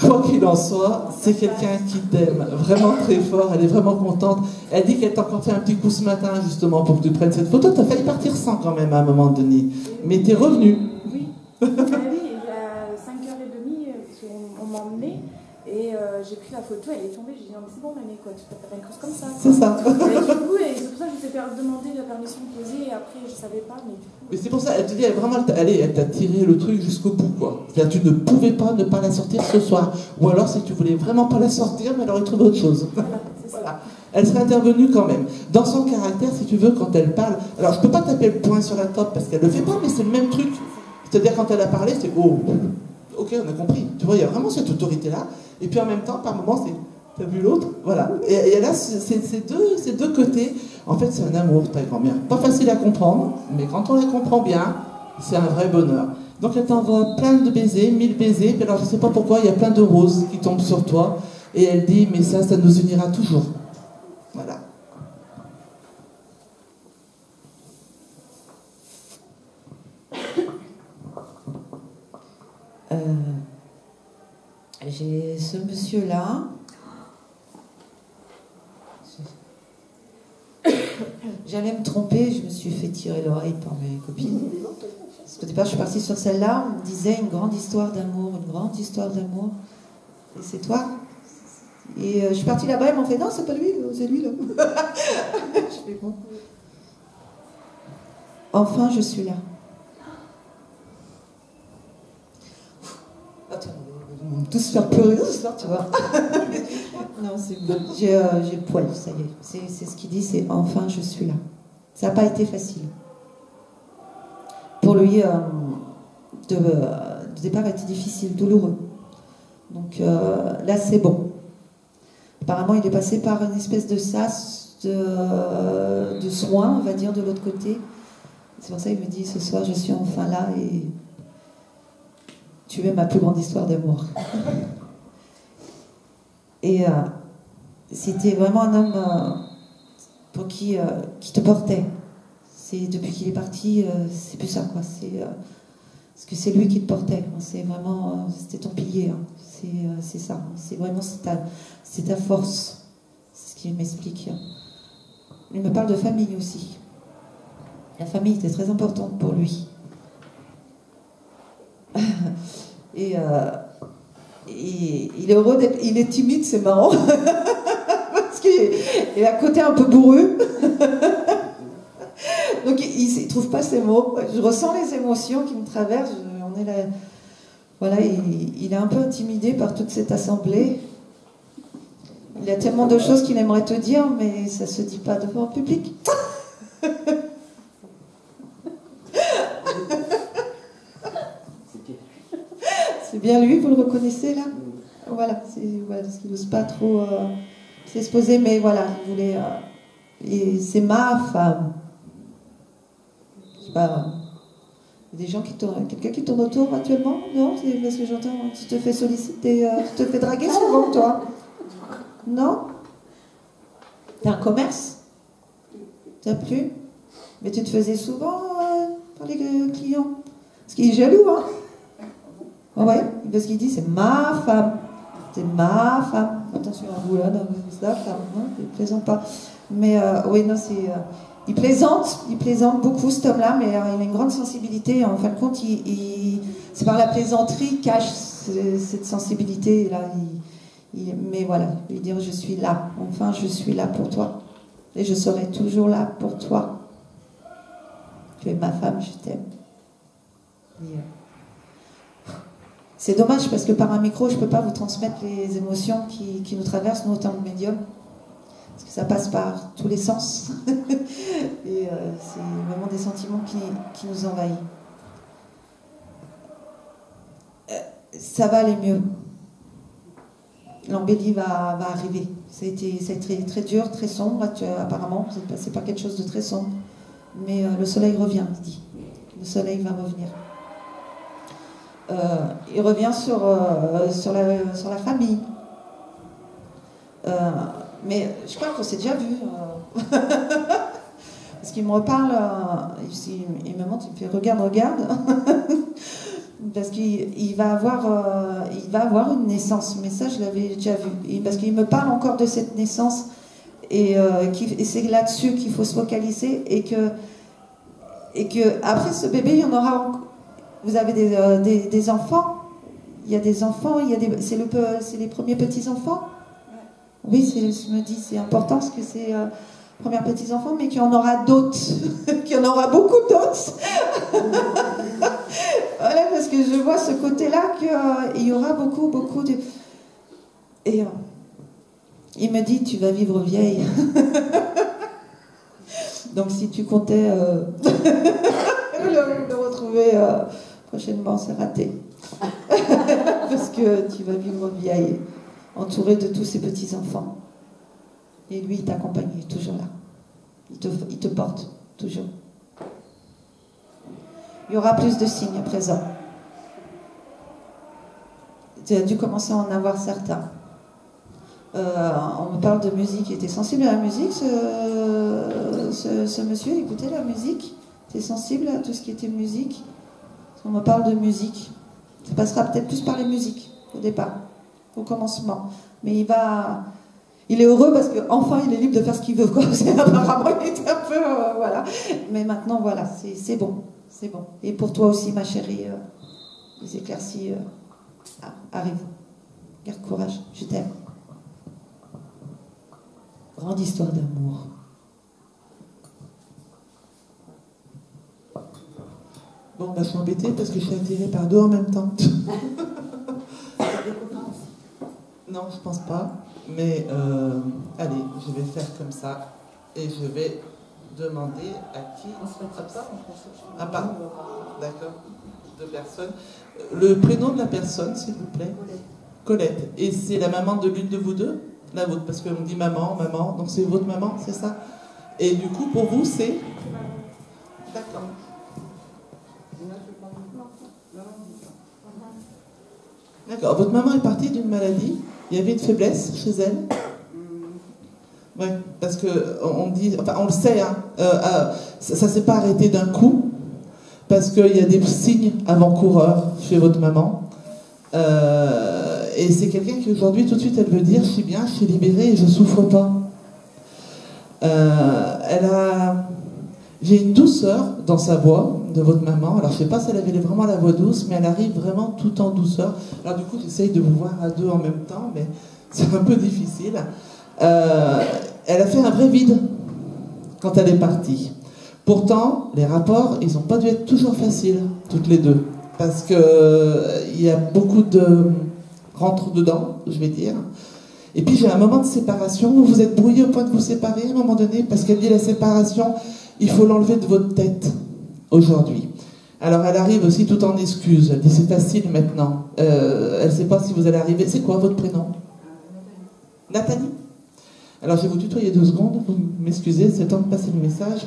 Quoi qu'il en soit, c'est quelqu'un qui t'aime vraiment très fort, elle est vraiment contente. Elle dit qu'elle t'a encore fait un petit coup ce matin justement pour que tu prennes cette photo. T'as failli partir sans quand même à un moment donné, mais t'es revenu. Oui, il y a 5h30, on m'a emmené et j'ai pris la photo, elle est tombée, j'ai dit non mais c'est bon Mané, quoi, tu peux faire une course comme ça. C'est ça. Et du coup, c'est pour ça que je t'ai demandé la permission de poser et après je savais pas, mais du coup... Mais c'est pour ça, elle te dit, elle t'a tiré le truc jusqu'au bout, quoi. C'est-à-dire, tu ne pouvais pas ne pas la sortir ce soir. Ou alors, si tu voulais vraiment pas la sortir, mais elle aurait trouvé autre chose. Voilà, c'est ça. Voilà. Elle serait intervenue quand même. Dans son caractère, si tu veux, quand elle parle... Alors, je peux pas taper le poing sur la table parce qu'elle le fait pas, mais c'est le même truc. C'est-à-dire, quand elle a parlé, c'est « Oh, ok, on a compris. » Tu vois, il y a vraiment cette autorité-là. Et puis, en même temps, par moments, c'est... T'as vu l'autre? Voilà. Et là, ces deux côtés, en fait, c'est un amour, ta grand-mère. Pas facile à comprendre, mais quand on la comprend bien, c'est un vrai bonheur. Donc, elle t'envoie plein de baisers, 1000 baisers, puis alors, je sais pas pourquoi, il y a plein de roses qui tombent sur toi, et elle dit, mais ça nous unira toujours. Voilà. J'ai ce monsieur-là. J'allais me tromper, je me suis fait tirer l'oreille par mes copines. Parce qu'au départ, je suis partie sur celle-là, on me disait une grande histoire d'amour, une grande histoire d'amour. Et c'est toi? Et je suis partie là-bas, ils m'ont fait non, c'est pas lui, c'est lui là. Je fais bon. Enfin, je suis là. Attends, on va tous faire pleurer ce soir, tu vois. Non, c'est bon. J'ai le poil, ça y est. C'est ce qu'il dit, c'est enfin je suis là. Ça n'a pas été facile. Pour lui, le départ a été difficile, douloureux. Donc là, c'est bon. Apparemment, il est passé par une espèce de sas de soins, on va dire, de l'autre côté. C'est pour ça qu'il me dit ce soir, je suis enfin là et tu es ma plus grande histoire d'amour. Et c'était vraiment un homme pour qui te portait. C'est depuis qu'il est parti, c'est plus ça quoi. Parce que c'est lui qui te portait. C'est vraiment, c'était ton pilier. Hein. C'est ça. C'est vraiment c'est ta force. C'est ce qu'il m'explique. Il me parle de famille aussi. La famille était très importante pour lui. Et il est heureux d'être... Il est timide, c'est marrant. Parce qu'il a un côté un peu bourru. Donc il ne trouve pas ses mots. Je ressens les émotions qui me traversent. On est là... Voilà, il est un peu intimidé par toute cette assemblée. Il y a tellement de choses qu'il aimerait te dire, mais ça ne se dit pas devant le public. C'est bien lui, vous le reconnaissez là? Voilà, parce qu'il n'ose pas trop s'exposer, mais voilà, il voulait. Et c'est ma femme. Je sais pas. Il y a des gens qui tournent. Quelqu'un qui tourne autour actuellement? Non? C'est parce que j'entends. Tu te fais solliciter, tu te fais draguer souvent, toi? Non? T'as un commerce? T'as plus? Mais tu te faisais souvent par les clients? Parce qu'il est jaloux, hein? Oh ouais, parce qu'il dit c'est ma femme. C'est ma femme. Attention à vous là, dans sa femme, hein, ne plaisante pas. Mais oui, non, c'est... il plaisante beaucoup cet homme-là, mais il a une grande sensibilité. En fin de compte, c'est par la plaisanterie cache cette sensibilité-là. Mais voilà, lui dire je suis là, enfin je suis là pour toi. Et je serai toujours là pour toi. Tu es ma femme, je t'aime. C'est dommage parce que par un micro, je ne peux pas vous transmettre les émotions qui nous traversent, nous, autant de médiums. Parce que ça passe par tous les sens. Et c'est vraiment des sentiments qui nous envahissent. Ça va aller mieux. L'embellie va arriver. Ça a été très dur, très sombre. Apparemment, vous êtes passé par quelque chose de très sombre. Mais le soleil revient, il dit. Le soleil va revenir. Il revient sur la famille. Mais je crois qu'on s'est déjà vu. Parce qu'il me reparle, il me montre, il me fait regarde. Parce qu'il va avoir une naissance. Mais ça, je l'avais déjà vu. Parce qu'il me parle encore de cette naissance. Et c'est là-dessus qu'il faut se focaliser. Et que après ce bébé, il y en aura encore. Vous avez des enfants. Il y a des enfants. C'est les premiers petits-enfants. Oui, je me dis, c'est important parce que c'est les premiers petits-enfants, mais qu'il y en aura d'autres. Qu'il y en aura beaucoup d'autres. Voilà, parce que je vois ce côté-là qu'il y aura beaucoup de... Et il me dit, tu vas vivre vieille. Donc si tu comptais le retrouver prochainement, c'est raté. Parce que tu vas vivre vieille, entourée de tous ces petits-enfants. Et lui, il t'accompagne, il est toujours là. Il te porte, toujours. Il y aura plus de signes à présent. Tu as dû commencer à en avoir certains. On me parle de musique. Il était sensible à la musique, ce monsieur. Écoutez la musique. Il était sensible à tout ce qui était musique. On me parle de musique. Ça passera peut-être plus par les musiques au départ, au commencement. Mais il est heureux parce qu'enfin il est libre de faire ce qu'il veut. Apparemment, il était un peu... voilà. Mais maintenant, voilà, c'est bon. C'est bon. Et pour toi aussi, ma chérie, les éclaircies arrivent. Garde courage, je t'aime. Grande histoire d'amour. Bon, je suis embêtée parce que je suis attirée par deux en même temps. Non, je pense pas. Mais allez, je vais faire comme ça. Et je vais demander à qui. Ah, pardon. D'accord. Deux personnes. Le prénom de la personne, s'il vous plaît. Colette. Et c'est la maman de l'une de vous deux? La vôtre, parce qu'on dit maman. Donc c'est votre maman, c'est ça? Et du coup, pour vous, c'est... D'accord. D'accord. Votre maman est partie d'une maladie. Il y avait une faiblesse chez elle. Oui, parce que on dit, enfin on le sait, hein, ça s'est pas arrêté d'un coup, parce qu'il y a des signes avant-coureurs chez votre maman. Et c'est quelqu'un qui aujourd'hui, tout de suite, elle veut dire, je suis bien, je suis libérée et je souffre pas. J'ai une douceur dans sa voix de votre maman. Alors je sais pas si elle avait vraiment la voix douce, mais elle arrive vraiment tout en douceur. Alors du coup, j'essaye de vous voir à deux en même temps, mais c'est un peu difficile. Elle a fait un vrai vide quand elle est partie. Pourtant, les rapports, ils n'ont pas dû être toujours faciles, toutes les deux. Parce qu'il y a beaucoup de rentre-dedans, je vais dire. Et puis j'ai un moment de séparation où vous êtes brouillés au point de vous séparer à un moment donné, parce qu'elle dit la séparation, il faut l'enlever de votre tête aujourd'hui. Alors elle arrive aussi tout en excuse. Elle dit c'est facile maintenant. Elle ne sait pas si vous allez arriver. C'est quoi votre prénom? Nathalie. Alors je vais vous tutoyer 2 secondes, vous m'excusez, c'est le temps de passer le message.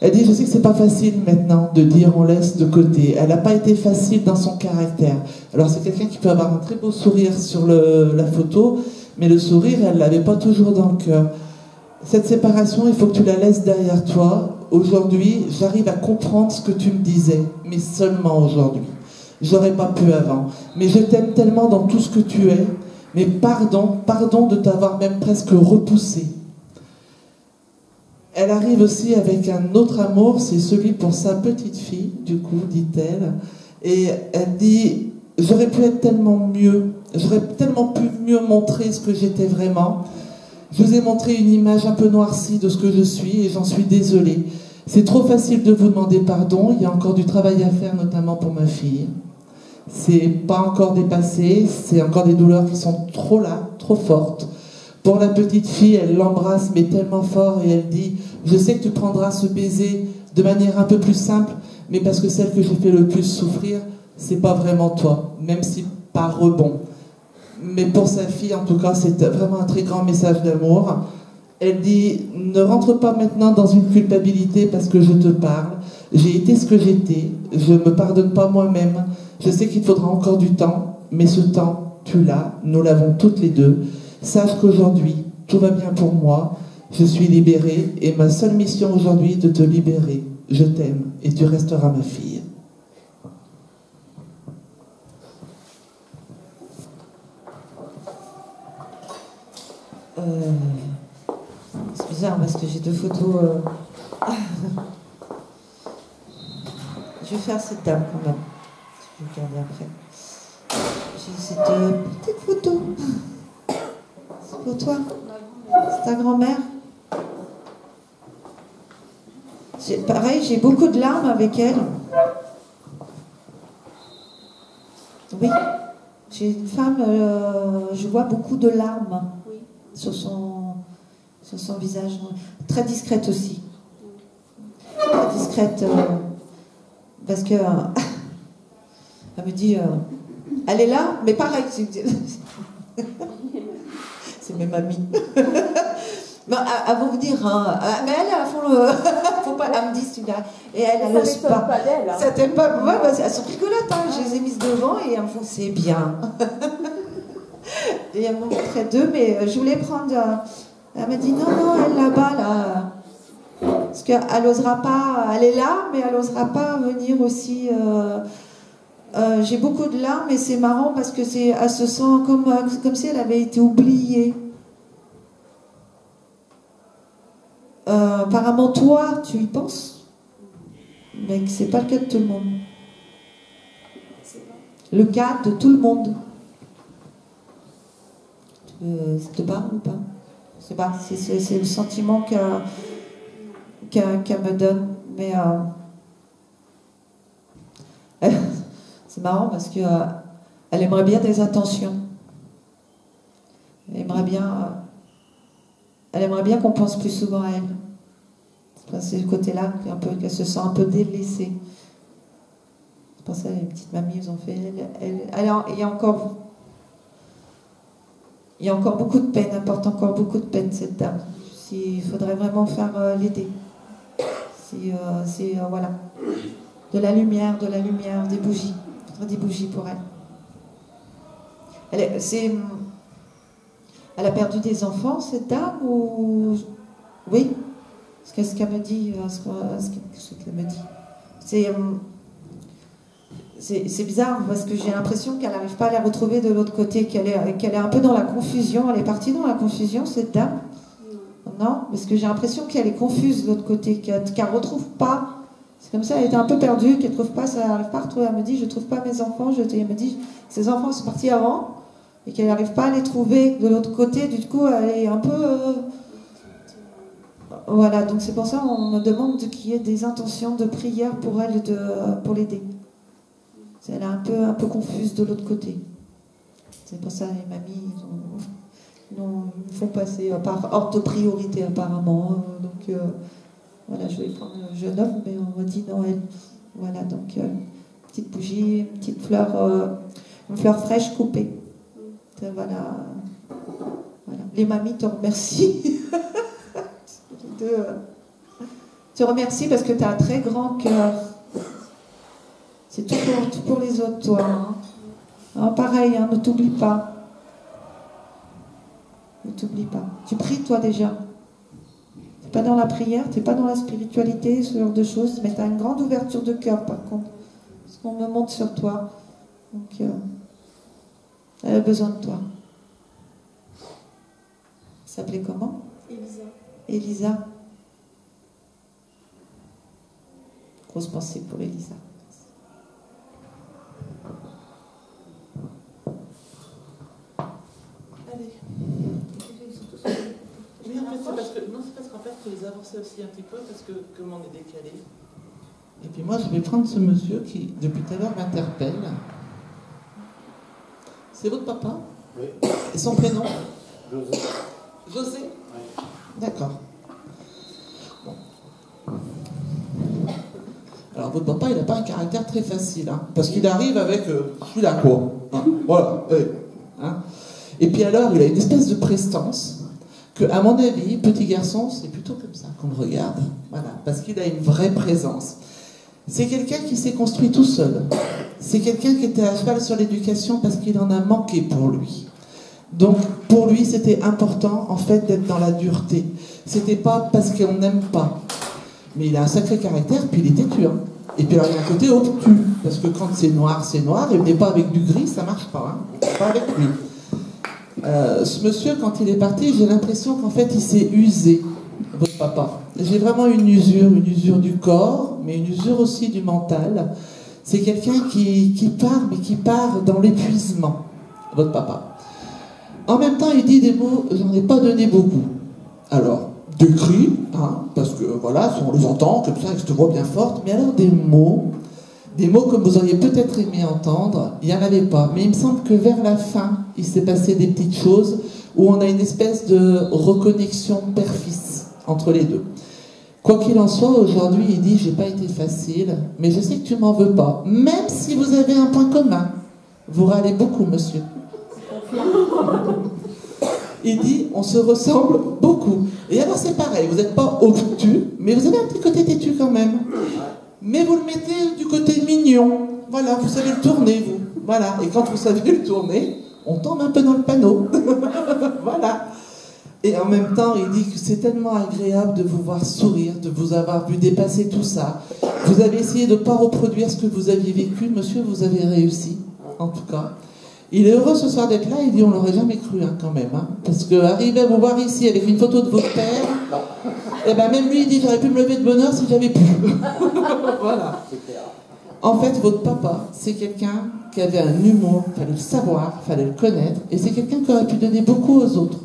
Elle dit, je sais que c'est pas facile maintenant de dire on laisse de côté. Elle n'a pas été facile dans son caractère. Alors c'est quelqu'un qui peut avoir un très beau sourire sur la photo, mais le sourire, elle l'avait pas toujours dans le cœur. Cette séparation, il faut que tu la laisses derrière toi. Aujourd'hui, j'arrive à comprendre ce que tu me disais, mais seulement aujourd'hui. J'aurais pas pu avant. Mais je t'aime tellement dans tout ce que tu es. Mais pardon de t'avoir même presque repoussé. Elle arrive aussi avec un autre amour, c'est celui pour sa petite fille, du coup, dit-elle. Et elle dit, j'aurais pu être tellement mieux, j'aurais tellement pu mieux montrer ce que j'étais vraiment. Je vous ai montré une image un peu noircie de ce que je suis et j'en suis désolée. C'est trop facile de vous demander pardon, il y a encore du travail à faire, notamment pour ma fille. C'est pas encore dépassé, c'est encore des douleurs qui sont trop là, trop fortes. Pour la petite fille, elle l'embrasse mais tellement fort et elle dit « Je sais que tu prendras ce baiser de manière un peu plus simple, mais parce que celle que j'ai fait le plus souffrir, c'est pas vraiment toi, même si par rebond. » Mais pour sa fille, en tout cas, c'est vraiment un très grand message d'amour. Elle dit « Ne rentre pas maintenant dans une culpabilité parce que je te parle. J'ai été ce que j'étais, je me pardonne pas moi-même. Je sais qu'il faudra encore du temps, mais ce temps, tu l'as, nous l'avons toutes les deux. Sache qu'aujourd'hui, tout va bien pour moi, je suis libérée et ma seule mission aujourd'hui est de te libérer. Je t'aime et tu resteras ma fille. » C'est bizarre parce que j'ai deux photos. Je vais faire cette dame quand même. Je vais regarder après. J'ai cette petite photo. C'est pour toi. C'est ta grand-mère. Pareil, j'ai beaucoup de larmes avec elle. Oui. J'ai une femme, je vois beaucoup de larmes sur son visage. Très discrète aussi. Très discrète. Parce que elle me dit elle est là, mais pareil. C'est mes mamies. Bon, elles vont vous dire, hein, mais elles font le. Faut pas, elles me disent, tu verras. Et elles n'osent pas. D'elle, hein. Ça t'aime pas. Ouais, bah, elles sont rigolotes, hein. Je les ai mises devant et elles me font, c'est bien. Et elles m'ont montré deux, mais je voulais prendre. Elle m'a dit, non, elle là-bas, là. Parce qu'elle n'osera pas. Elle est là, mais elle n'osera pas venir aussi. J'ai beaucoup de larmes et c'est marrant parce que elle se sent comme si elle avait été oubliée. Apparemment, toi, tu y penses, mais que c'est pas le cas de tout le monde. Le cas de tout le monde. Ça te parle ou pas? Je sais pas, c'est le sentiment qu'elle me donne. Mais c'est marrant parce que elle aimerait bien des attentions. Elle aimerait bien qu'on pense plus souvent à elle. C'est le côté-là qu'elle se sent un peu délaissée. C'est pour ça que les petites mamies, elles ont fait. Il y a encore beaucoup de peine, elle porte encore beaucoup de peine, cette dame. Il faudrait vraiment faire l'aider. Voilà. De la lumière, des bougies. Il faudrait des bougies pour elle. Elle a perdu des enfants, cette dame, ou... Oui. Ce qu'elle me dit, ce qu'elle me dit. C'est bizarre parce que j'ai l'impression qu'elle n'arrive pas à la retrouver de l'autre côté, qu'elle est un peu dans la confusion. Elle est partie dans la confusion, cette dame. Non, parce que j'ai l'impression qu'elle est confuse de l'autre côté, qu'elle ne retrouve pas. C'est comme ça, elle était un peu perdue, qu'elle ne trouve pas, ça n'arrive pas à retrouver. Elle me dit, je ne trouve pas mes enfants. Elle me dit, ses enfants sont partis avant et qu'elle n'arrive pas à les trouver de l'autre côté. Du coup, elle est un peu... Voilà, donc c'est pour ça qu'on me demande qu'il y ait des intentions de prière pour elle, pour l'aider. Elle est un peu confuse de l'autre côté. C'est pour ça les mamies nous font passer par ordre de priorité apparemment. Donc voilà, je vais prendre le jeune homme, mais on m'a dit non, elle. Voilà, donc petite bougie, une petite fleur, une fleur fraîche coupée. Voilà. Les mamies te remercient. Te remercie parce que tu as un très grand cœur. C'est tout pour les autres, toi. Hein, pareil, hein, ne t'oublie pas. Ne t'oublie pas. Tu pries, toi, déjà. Tu n'es pas dans la prière, tu n'es pas dans la spiritualité, ce genre de choses, mais tu as une grande ouverture de cœur, par contre. Ce qu'on me montre sur toi. Donc, elle a besoin de toi. Elle s'appelait comment? Elisa. Elisa. Grosse pensée pour Elisa. Allez. Oui, en fait, c'est parce qu'en fait, il faut les avancer aussi un petit peu parce que comme on est décalé. Et puis moi, je vais prendre ce monsieur qui, depuis tout à l'heure, m'interpelle. C'est votre papa? Oui. Et son prénom? José. José? Oui. D'accord. Bon. Alors, votre papa, il n'a pas un caractère très facile, hein, parce qu'il arrive avec je suis là, quoi. Hein, voilà. Hein. Et puis alors, il a une espèce de prestance que, à mon avis, petit garçon, c'est plutôt comme ça qu'on le regarde. Voilà, parce qu'il a une vraie présence. C'est quelqu'un qui s'est construit tout seul. C'est quelqu'un qui était à cheval sur l'éducation parce qu'il en a manqué pour lui. Donc, pour lui, c'était important, en fait, d'être dans la dureté. C'était pas parce qu'on n'aime pas. Mais il a un sacré caractère, puis il est têtu. Hein. Et puis alors, il y a un côté obtus. Parce que quand c'est noir, et on n'est pas avec du gris, ça marche pas. Hein. Pas avec lui. Ce monsieur, quand il est parti, j'ai l'impression qu'en fait, il s'est usé, votre papa. J'ai vraiment une usure du corps, mais une usure aussi du mental. C'est quelqu'un qui part, mais qui part dans l'épuisement, votre papa. En même temps, il dit des mots, j'en ai pas donné beaucoup. Alors, des cris, hein, parce que voilà, si on les entend comme ça, avec cette voix bien forte, mais alors des mots comme vous auriez peut-être aimé entendre, il n'y en avait pas. Mais il me semble que vers la fin, il s'est passé des petites choses où on a une espèce de reconnexion père-fils entre les deux. Quoi qu'il en soit, aujourd'hui, il dit « j'ai pas été facile, mais je sais que tu m'en veux pas. Même si vous avez un point commun. Vous râlez beaucoup, monsieur. » Il dit « on se ressemble beaucoup. » Et alors c'est pareil, vous n'êtes pas obtus, mais vous avez un petit côté têtu quand même. Mais vous le mettez du côté mignon. Voilà, vous savez le tourner, vous. Voilà, et quand vous savez le tourner, on tombe un peu dans le panneau. Voilà. Et en même temps, il dit que c'est tellement agréable de vous voir sourire, de vous avoir vu dépasser tout ça. Vous avez essayé de ne pas reproduire ce que vous aviez vécu. Monsieur, vous avez réussi, en tout cas. Il est heureux ce soir d'être là. Il dit, on l'aurait jamais cru, hein, quand même. Hein, parce qu'arriver à vous voir ici avec une photo de votre père, et ben même lui, il dit, j'aurais pu me lever de bonne heure si j'avais pu. Voilà. En fait, votre papa, c'est quelqu'un qui avait un humour, il fallait le savoir, il fallait le connaître, et c'est quelqu'un qui aurait pu donner beaucoup aux autres.